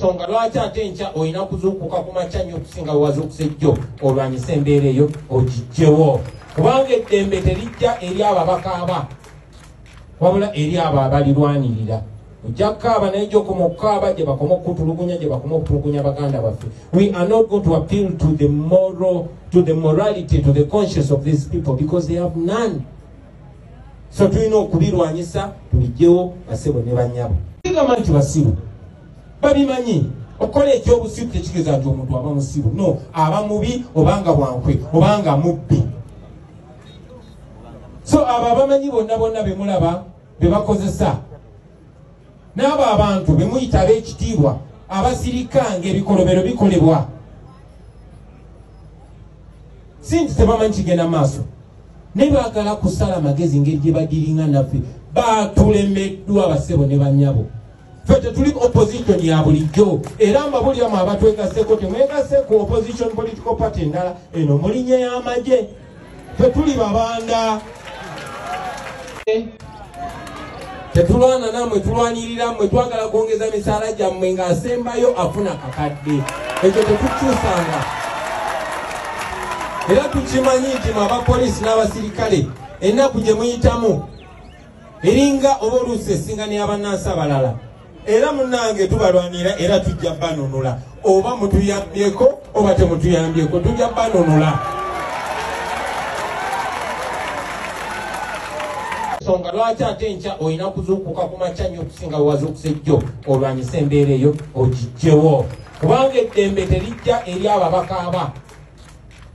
Songa lwaki ate enkya olina kuzuukuka ku makya nnyo okusinga wewazuukuse jjo olwanyisa embeera eyo ogijjewo. Kubanga eddembe terijja eri ababakaaba wabula eri abo abalirwanirira. Ojja kukaaba naye gy'okoma okukaaba gye bakoma okutulugunya gye bakoma okutulugunya baganda baffe. We are not going to appeal to the morality, to the conscience of these people because they have none. So tulina okubirwanyisa tulijjewo basebo ne bannyabo. Kigamba nti basibu babimanyi okola ekyobusibu tekigeza nti omuntu aba musibu. No, aba mubi obanga bwankwe obanga mubbi. So abo abamanyi bonna be mulaba be bakozesa n'abo abantu be muyita ab'ekitiibwa abasirika ng'ebikolobero bikolebwa sinti tebamanyi kigenda maaso ne baagala kusala amagezi ngeri gye badiringa naffe baatulemeddwa basebo ne bannyabo. Ffe tetuli opposition ya bulijjo era mbabuliramu abatwegaseko temwegase ku opposition political party endala eno mulinnya y'amagye. Ffe tuli babanda tetulwana namwe tulwanirira mmwe twagala kwongeza misaala gyammwe ng'asembayo afuna kakadde ekyo tetukyusanga era tukimanyi nti mwe abapoliisi n'abasirikale ennaku gye muyitamu eringa oba oluusi esingani y'abannansi abalala era munnange tubalwanira era tujja banunula oba mutuyambyeko oba temutuyambyeko tujja banunula. Songa lwaki ate enkya olina kuzuukuka ku makya nnyo okusinga wewazuukuse jjo olwanyisa embeera eyo ogijjewo. Kubanga eddembe terijja eri ababakaaba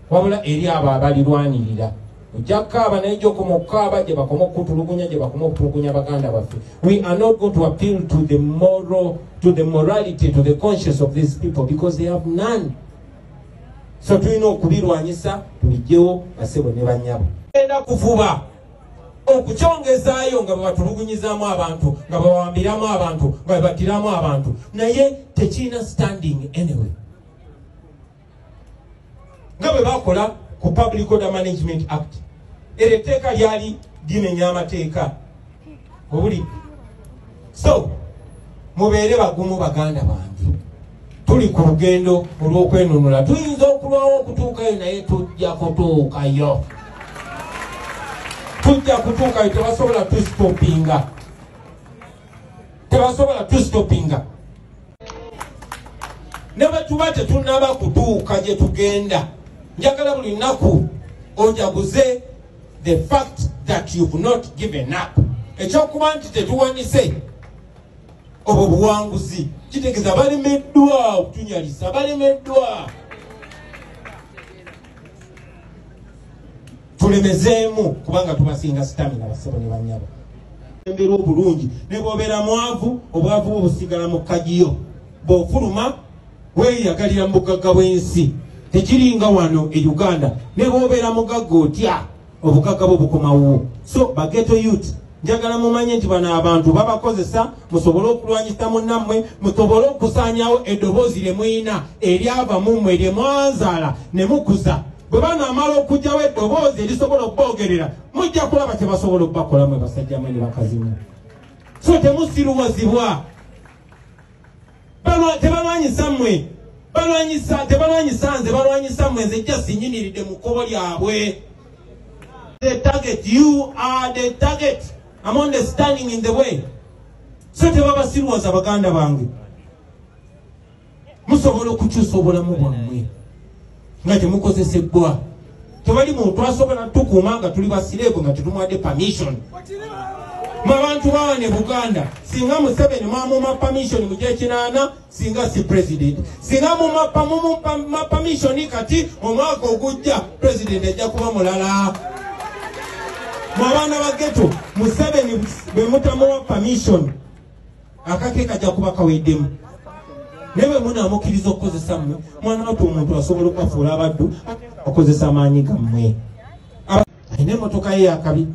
wabula eri abo abalirwanirira. Ojja kukaaba naye gy'okoma okukaaba gye bakoma okutulugunya gye bakoma okutulugunya baganda baffe. We are not going to appeal to the morality, to the conscience of these people because they have none. So tulina okubirwanyisa tulijjewo basebo ne bannyabo. Genda kuvuba okukyongezaayo nga bebatulugunyizaamu abantu nga bawambiramu abantu nga bebattiramu abantu naye tekirina standing anyway. Nga bwe bakola ku Public Order Management Act era etteeka lyali limenya amateeka obuli. So mubeere bagumu baganda bange, tuli ku lugendo olw'okwenunula. Tuyinza okulwawo okutuukayo naye tujja kutuukayo. Tujja kutuukayo, tebasobola tusitopinga. Tebasobola tusitopinga. Ne bwe tuba tetunnaba kutuuka gye tugenda, njagala buli nnaku ojaguze the fact that you've not given up. Ekyokuba nti tetuwanise obwo buwanguzi kitegeeza balemeddwa okutunyalisa, balemeddwa. Tulemezeemu kubanga tubasinga stamina basebo ne bannyabo. Embera obulungi ne bw'obeera mwavu obwavu bwo busigala mu kagiyo. Bw'ofuluma weeyagalira mu bugagga bw'ensi. Tekiringa wano e Uganda ne bw'obeera mugagga otya obugagga bwo bukomawo. So bageto youth njagala mumanye nti bano abantu babakozesa musobole okulwanyisa munnammwe, musobole okusaanyawo eddoboozi lye mwina eryava mu mmwe lye mwanzaala ne mukuza. Bwe banaamala okugyawo eddoboozi erisobola okuboogerera mujja kulaba tebasobola okubakola mwe basajja mwe ne bakazi mwe. So temusiruwazibwa. Tebalwanyisa mmwe. Tebalwanyisa nze, balwanyisa mmwe nze jja sinyimiridde mu kkubo lyabwe. The target, you are the target. I'm only standing in the way. So tebabasiruwaza baganda bange. Musobola okukyusa obulamu bwammwe nga temukozesebbwa. Tewali muntu asobola tukuuma nga tuli basireevu nga tetumuwadde permission. Mu abantu bawa ne Buganda singa Museveni mwamuma permission mu gy'ekinaana singa si president. Singa mumuma permission kati omwaka ogujja president ajja kuba mulala. Mu abaana ba ghetto Museveni bwe mutamuwa permission akake kajja kuba kaweddemu. Newe munaamukkiriza okukozesa mmwe mwana wato omuntu asobola okubafuula abaddu okozesa amaanyi gammwe. Alina emmotoka ye yakabi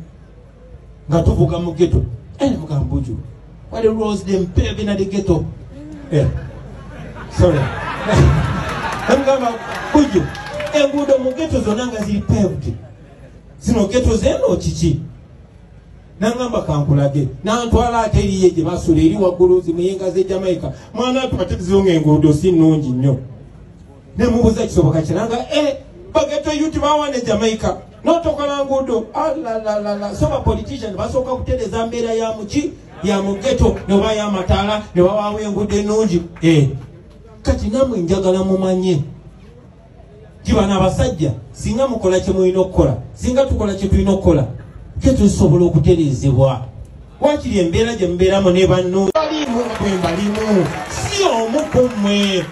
nga tuvuga mu ghetto. Mugamba buju wali roads them paved in the ghetto. Sorry. Mugamba buju enguudo mu ghetto zonna nga ziri paved. Zino ghetto zeno kiki nangamba kankulage nantwala ate eriye gye basula eri waggulu zimuyinga ze Jamaica mwana tubategezeyo ng'enguudo si nnungi nnyo ne mubuuza kisoboka kiranga bageto yuti bawane Jamaica notokola nguudo alalala so ba politician basooka kutereza mbeera ya muki ya mugeto ne oba y'amataala ne babaawo enguudo ennungi kati namwe njagala mumanye kibana abasajja singa mukola kye mulina okukola singa tukola kye tulina okukola tetusobola okuterezebwa wakiri embeera gye mubeeramu ne banno balimu bwe mbalimu si omu ku mmwe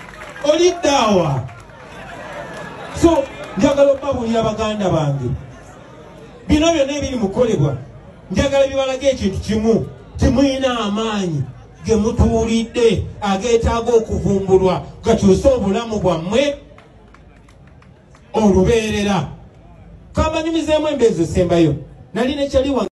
oliddaawa so njagala okubabuulira baganda bange bino byonna ebiri mukolebwa njagala bibalaga ekintu kimu timulina amaanyi ge mutuulidde ageetaaga okuvumbulwa gakyuse obulamu bwammwe olubeerera kambanyumizeemu embeezo sembayo nali nekyaliwa